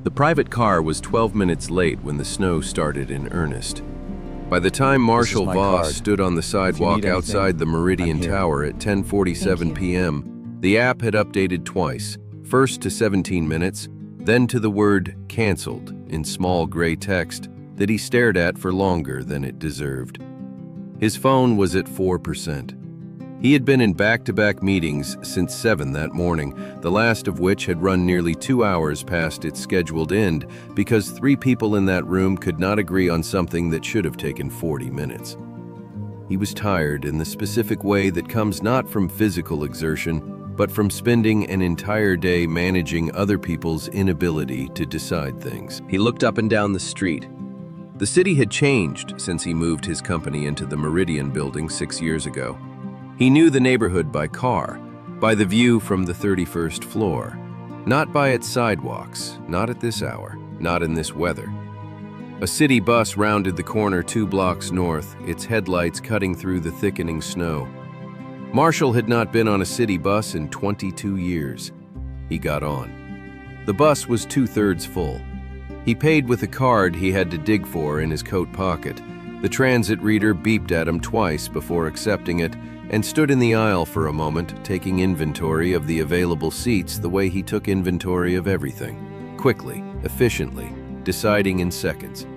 The private car was 12 minutes late when the snow started in earnest. By the time Marshall Voss stood on the sidewalk outside the Meridian Tower at 10:47 p.m., the app had updated twice, first to 17 minutes, then to the word "canceled" in small gray text that he stared at for longer than it deserved. His phone was at 4%. He had been in back-to-back meetings since 7 that morning, the last of which had run nearly 2 hours past its scheduled end because 3 people in that room could not agree on something that should have taken 40 minutes. He was tired in the specific way that comes not from physical exertion, but from spending an entire day managing other people's inability to decide things. He looked up and down the street. The city had changed since he moved his company into the Meridian building 6 years ago. He knew the neighborhood by car, by the view from the 31st floor, not by its sidewalks, not at this hour, not in this weather. A city bus rounded the corner 2 blocks north, its headlights cutting through the thickening snow. Marshall had not been on a city bus in 22 years. He got on. The bus was 2/3 full. He paid with a card he had to dig for in his coat pocket. The transit reader beeped at him twice before accepting it and stood in the aisle for a moment, taking inventory of the available seats the way he took inventory of everything, quickly, efficiently, deciding in seconds.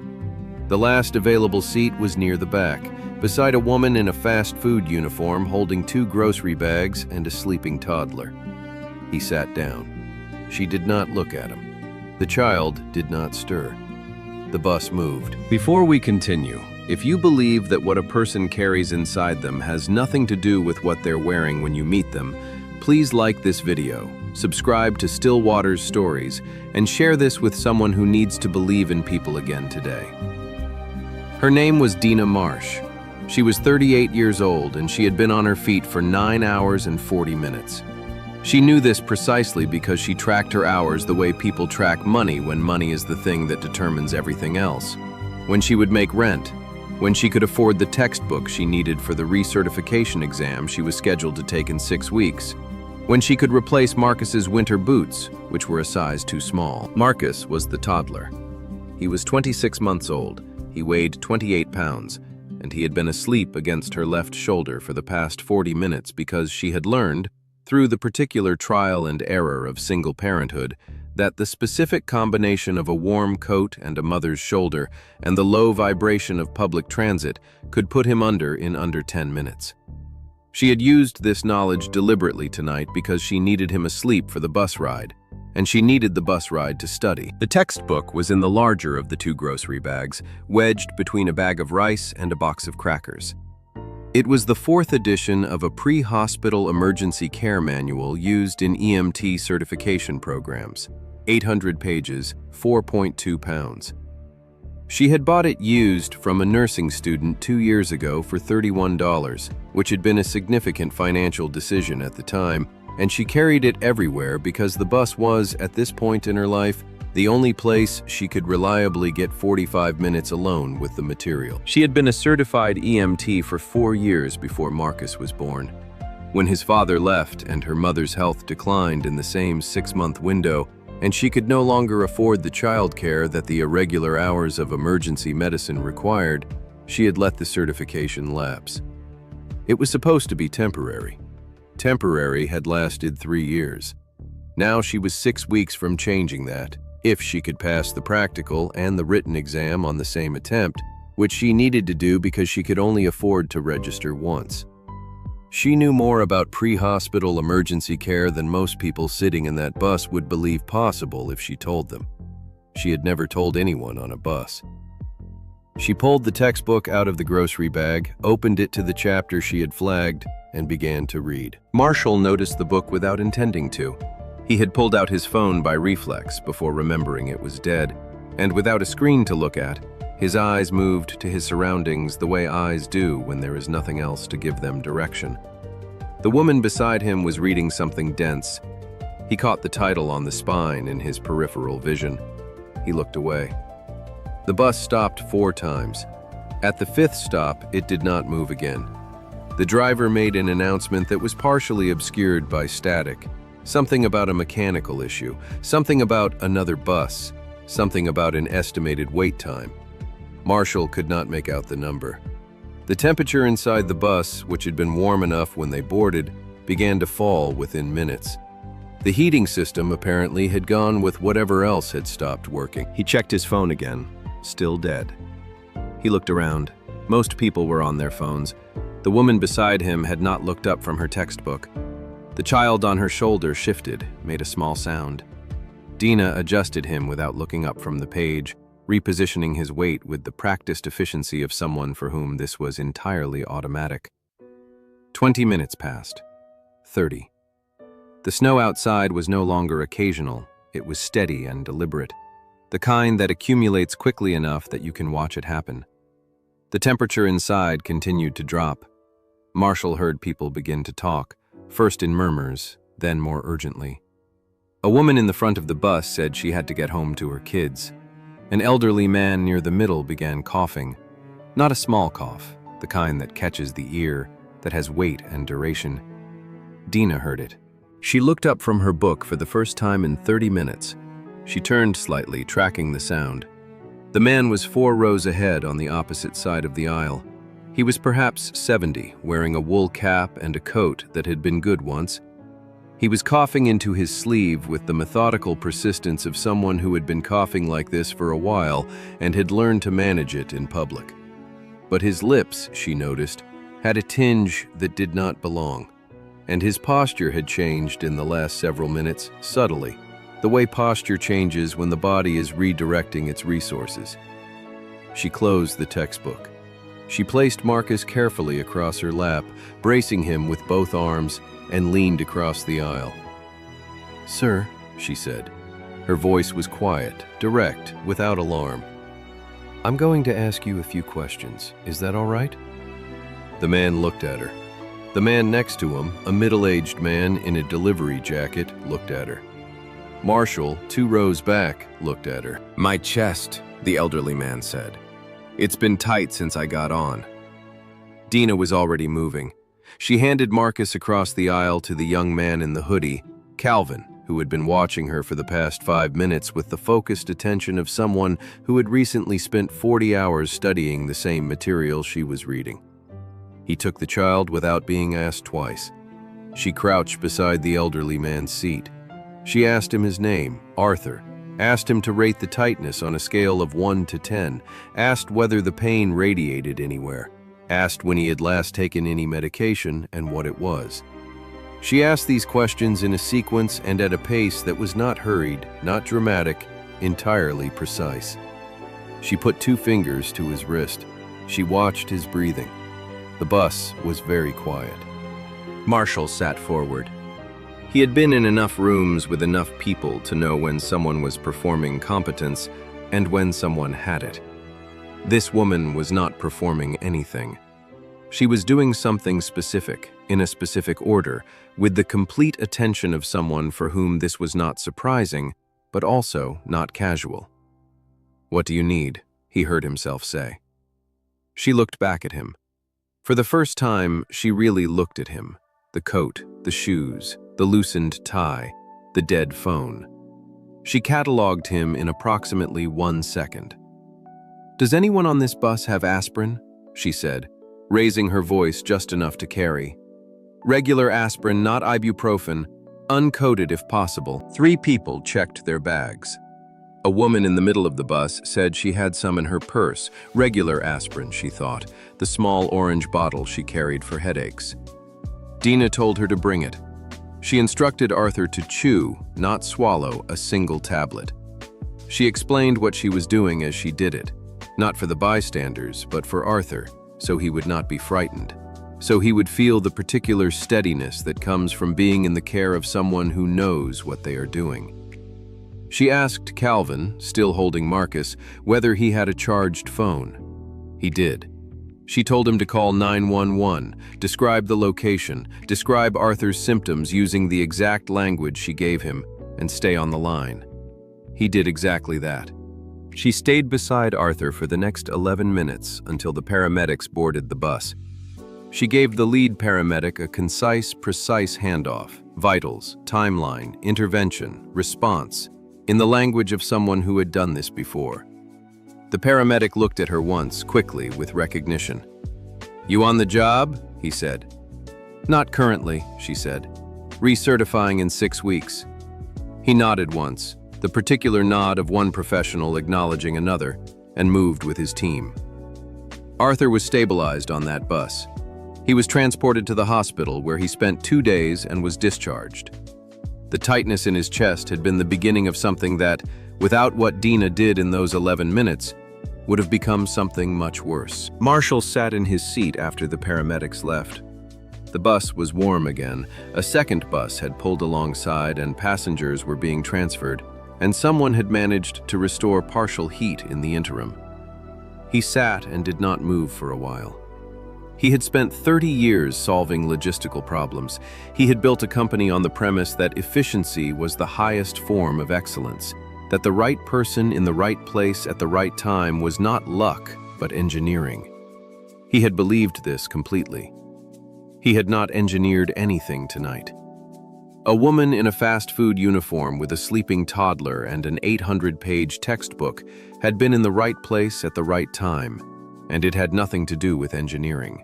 The last available seat was near the back, beside a woman in a fast food uniform holding 2 grocery bags and a sleeping toddler. He sat down. She did not look at him. The child did not stir. The bus moved. Before we continue, if you believe that what a person carries inside them has nothing to do with what they're wearing when you meet them, please like this video, subscribe to Stillwater's Stories, and share this with someone who needs to believe in people again today. Her name was Dina Marsh. She was 38 years old, and she had been on her feet for 9 hours and 40 minutes. She knew this precisely because she tracked her hours the way people track money when money is the thing that determines everything else. When she would make rent, when she could afford the textbook she needed for the recertification exam she was scheduled to take in 6 weeks, when she could replace Marcus's winter boots, which were a size too small. Marcus was the toddler. He was 26 months old, he weighed 28 pounds, and he had been asleep against her left shoulder for the past 40 minutes because she had learned, through the particular trial and error of single parenthood, that the specific combination of a warm coat and a mother's shoulder and the low vibration of public transit could put him under in under 10 minutes. She had used this knowledge deliberately tonight because she needed him asleep for the bus ride, and she needed the bus ride to study. The textbook was in the larger of the 2 grocery bags, wedged between a bag of rice and a box of crackers. It was the 4th edition of a pre-hospital emergency care manual used in EMT certification programs. 800 pages, 4.2 pounds. She had bought it used from a nursing student 2 years ago for $31, which had been a significant financial decision at the time, and she carried it everywhere because the bus was, at this point in her life, the only place she could reliably get 45 minutes alone with the material. She had been a certified EMT for 4 years before Marcus was born. When his father left and her mother's health declined in the same 6-month window, and she could no longer afford the childcare that the irregular hours of emergency medicine required, she had let the certification lapse. It was supposed to be temporary. Temporary had lasted 3 years. Now she was 6 weeks from changing that, if she could pass the practical and the written exam on the same attempt, which she needed to do because she could only afford to register once. She knew more about pre-hospital emergency care than most people sitting in that bus would believe possible if she told them. She had never told anyone on a bus. She pulled the textbook out of the grocery bag, opened it to the chapter she had flagged, and began to read. Marshall noticed the book without intending to. He had pulled out his phone by reflex before remembering it was dead, and without a screen to look at, his eyes moved to his surroundings the way eyes do when there is nothing else to give them direction. The woman beside him was reading something dense. He caught the title on the spine in his peripheral vision. He looked away. The bus stopped 4 times. At the 5th stop, it did not move again. The driver made an announcement that was partially obscured by static. Something about a mechanical issue, something about another bus. something about an estimated wait time. Marshall could not make out the number. The temperature inside the bus, which had been warm enough when they boarded, began to fall within minutes. The heating system apparently had gone with whatever else had stopped working. He checked his phone again, still dead. He looked around. Most people were on their phones. The woman beside him had not looked up from her textbook. The child on her shoulder shifted, made a small sound. Dina adjusted him without looking up from the page, repositioning his weight with the practiced efficiency of someone for whom this was entirely automatic. 20 minutes passed. 30. The snow outside was no longer occasional, it was steady and deliberate, the kind that accumulates quickly enough that you can watch it happen. The temperature inside continued to drop. Marshall heard people begin to talk, first in murmurs, then more urgently. A woman in the front of the bus said she had to get home to her kids. An elderly man near the middle began coughing. Not a small cough, the kind that catches the ear, that has weight and duration. Dina heard it. She looked up from her book for the first time in 30 minutes. She turned slightly, tracking the sound. The man was 4 rows ahead on the opposite side of the aisle. He was perhaps 70, wearing a wool cap and a coat that had been good once. He was coughing into his sleeve with the methodical persistence of someone who had been coughing like this for a while and had learned to manage it in public. But his lips, she noticed, had a tinge that did not belong, and his posture had changed in the last several minutes, subtly, the way posture changes when the body is redirecting its resources. She closed the textbook. She placed Marcus carefully across her lap, bracing him with both arms, and leaned across the aisle. "Sir," she said. Her voice was quiet, direct, without alarm. "I'm going to ask you a few questions. Is that all right?" The man looked at her. The man next to him, a middle-aged man in a delivery jacket, looked at her. Marshall, 2 rows back, looked at her. "My chest," the elderly man said. "It's been tight since I got on." Dina was already moving. She handed Marcus across the aisle to the young man in the hoodie, Calvin, who had been watching her for the past 5 minutes with the focused attention of someone who had recently spent 40 hours studying the same material she was reading. He took the child without being asked twice. She crouched beside the elderly man's seat. She asked him his name, Arthur, asked him to rate the tightness on a scale of 1 to 10, asked whether the pain radiated anywhere, asked when he had last taken any medication and what it was. She asked these questions in a sequence and at a pace that was not hurried, not dramatic, entirely precise. She put 2 fingers to his wrist. She watched his breathing. The bus was very quiet. Marshall sat forward. He had been in enough rooms with enough people to know when someone was performing competence and when someone had it. This woman was not performing anything. She was doing something specific, in a specific order, with the complete attention of someone for whom this was not surprising, but also not casual. "What do you need?" he heard himself say. She looked back at him. For the first time, she really looked at him. The coat, the shoes, the loosened tie, the dead phone. She catalogued him in approximately 1 second. "Does anyone on this bus have aspirin?" she said, raising her voice just enough to carry. "Regular aspirin, not ibuprofen, uncoated if possible." 3 people checked their bags. A woman in the middle of the bus said she had some in her purse, regular aspirin, she thought, the small orange bottle she carried for headaches. Dina told her to bring it. She instructed Arthur to chew, not swallow, a single tablet. She explained what she was doing as she did it, not for the bystanders, but for Arthur, so he would not be frightened, so he would feel the particular steadiness that comes from being in the care of someone who knows what they are doing. She asked Calvin, still holding Marcus, whether he had a charged phone. He did. She told him to call 911, describe the location, describe Arthur's symptoms using the exact language she gave him, and stay on the line. He did exactly that. She stayed beside Arthur for the next 11 minutes until the paramedics boarded the bus. She gave the lead paramedic a concise, precise handoff, vitals, timeline, intervention, response, in the language of someone who had done this before. The paramedic looked at her once, quickly, with recognition. "You on the job?" he said. "Not currently," she said. "Recertifying in 6 weeks." He nodded once, the particular nod of one professional acknowledging another, and moved with his team. Arthur was stabilized on that bus. He was transported to the hospital where he spent 2 days and was discharged. The tightness in his chest had been the beginning of something that, without what Dina did in those 11 minutes, would have become something much worse. Marshall sat in his seat after the paramedics left. The bus was warm again. A second bus had pulled alongside and passengers were being transferred, and someone had managed to restore partial heat in the interim. He sat and did not move for a while. He had spent 30 years solving logistical problems. He had built a company on the premise that efficiency was the highest form of excellence, that the right person in the right place at the right time was not luck, but engineering. He had believed this completely. He had not engineered anything tonight. A woman in a fast food uniform with a sleeping toddler and an 800-page textbook had been in the right place at the right time, and it had nothing to do with engineering.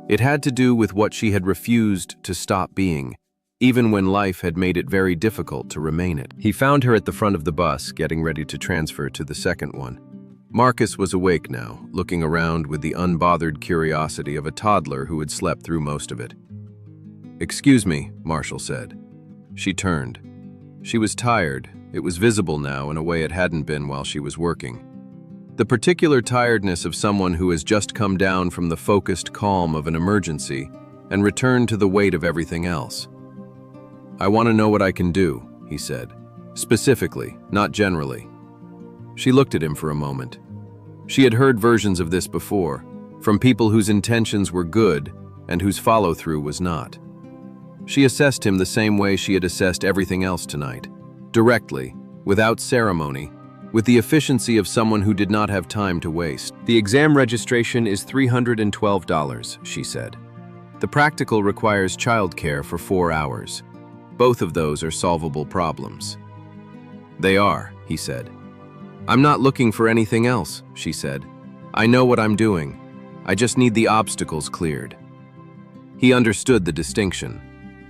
It had to do with what she had refused to stop being, even when life had made it very difficult to remain it. He found her at the front of the bus, getting ready to transfer to the second one. Marcus was awake now, looking around with the unbothered curiosity of a toddler who had slept through most of it. "Excuse me," Marshall said. She turned. She was tired. It was visible now in a way it hadn't been while she was working. The particular tiredness of someone who has just come down from the focused calm of an emergency and returned to the weight of everything else. "I want to know what I can do," he said. "Specifically, not generally." She looked at him for a moment. She had heard versions of this before, from people whose intentions were good and whose follow-through was not. She assessed him the same way she had assessed everything else tonight, directly, without ceremony, with the efficiency of someone who did not have time to waste. "The exam registration is $312, she said. "The practical requires childcare for 4 hours. Both of those are solvable problems." "They are," he said. "I'm not looking for anything else," she said. "I know what I'm doing. I just need the obstacles cleared." He understood the distinction.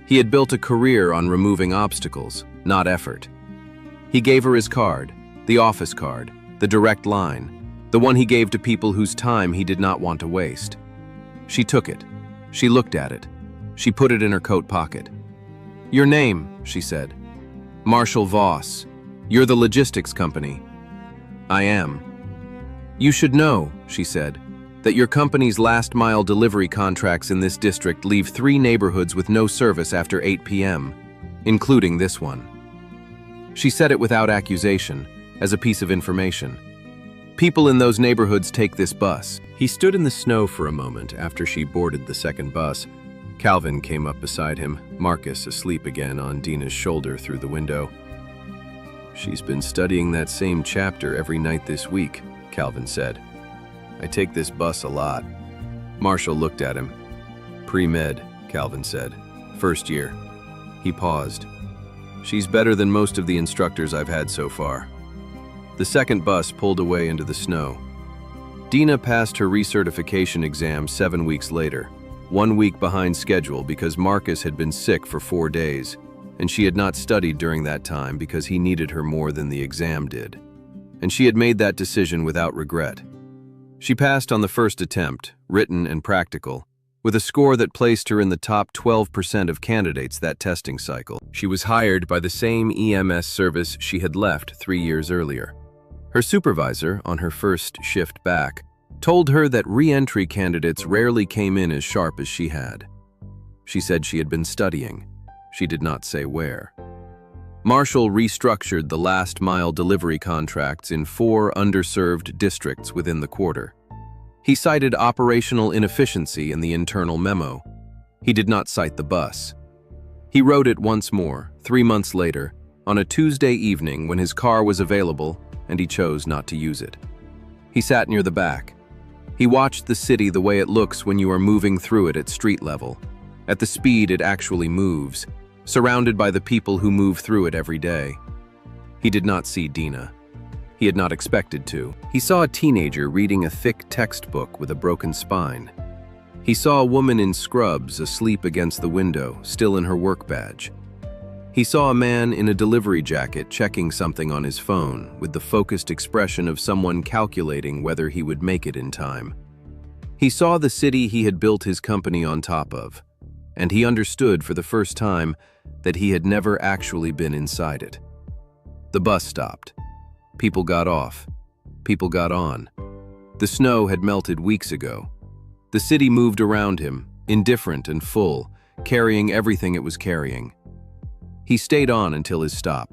He had built a career on removing obstacles, not effort. He gave her his card, the office card, the direct line, the one he gave to people whose time he did not want to waste. She took it. She looked at it. She put it in her coat pocket. "Your name," she said. "Marshall Voss. You're the logistics company." "I am." "You should know," she said, "that your company's last-mile delivery contracts in this district leave 3 neighborhoods with no service after 8 p.m., including this one." She said it without accusation, as a piece of information. "People in those neighborhoods take this bus." He stood in the snow for a moment after she boarded the second bus. Calvin came up beside him, Marcus asleep again on Dina's shoulder through the window. "She's been studying that same chapter every night this week," Calvin said. "I take this bus a lot." Marshall looked at him. "Pre-med," Calvin said. "First year." He paused. "She's better than most of the instructors I've had so far." The second bus pulled away into the snow. Dina passed her recertification exam 7 weeks later, 1 week behind schedule because Marcus had been sick for 4 days, and she had not studied during that time because he needed her more than the exam did. And she had made that decision without regret. She passed on the first attempt, written and practical, with a score that placed her in the top 12% of candidates that testing cycle. She was hired by the same EMS service she had left 3 years earlier. Her supervisor, on her first shift back, told her that re-entry candidates rarely came in as sharp as she had. She said she had been studying. She did not say where. Marshall restructured the last-mile delivery contracts in 4 underserved districts within the quarter. He cited operational inefficiency in the internal memo. He did not cite the bus. He wrote it once more, 3 months later, on a Tuesday evening when his car was available and he chose not to use it. He sat near the back. He watched the city the way it looks when you are moving through it at street level, at the speed it actually moves, surrounded by the people who move through it every day. He did not see Dina. He had not expected to. He saw a teenager reading a thick textbook with a broken spine. He saw a woman in scrubs asleep against the window, still in her work badge. He saw a man in a delivery jacket checking something on his phone with the focused expression of someone calculating whether he would make it in time. He saw the city he had built his company on top of, and he understood for the first time that he had never actually been inside it. The bus stopped. People got off. People got on. The snow had melted weeks ago. The city moved around him, indifferent and full, carrying everything it was carrying. He stayed on until his stop.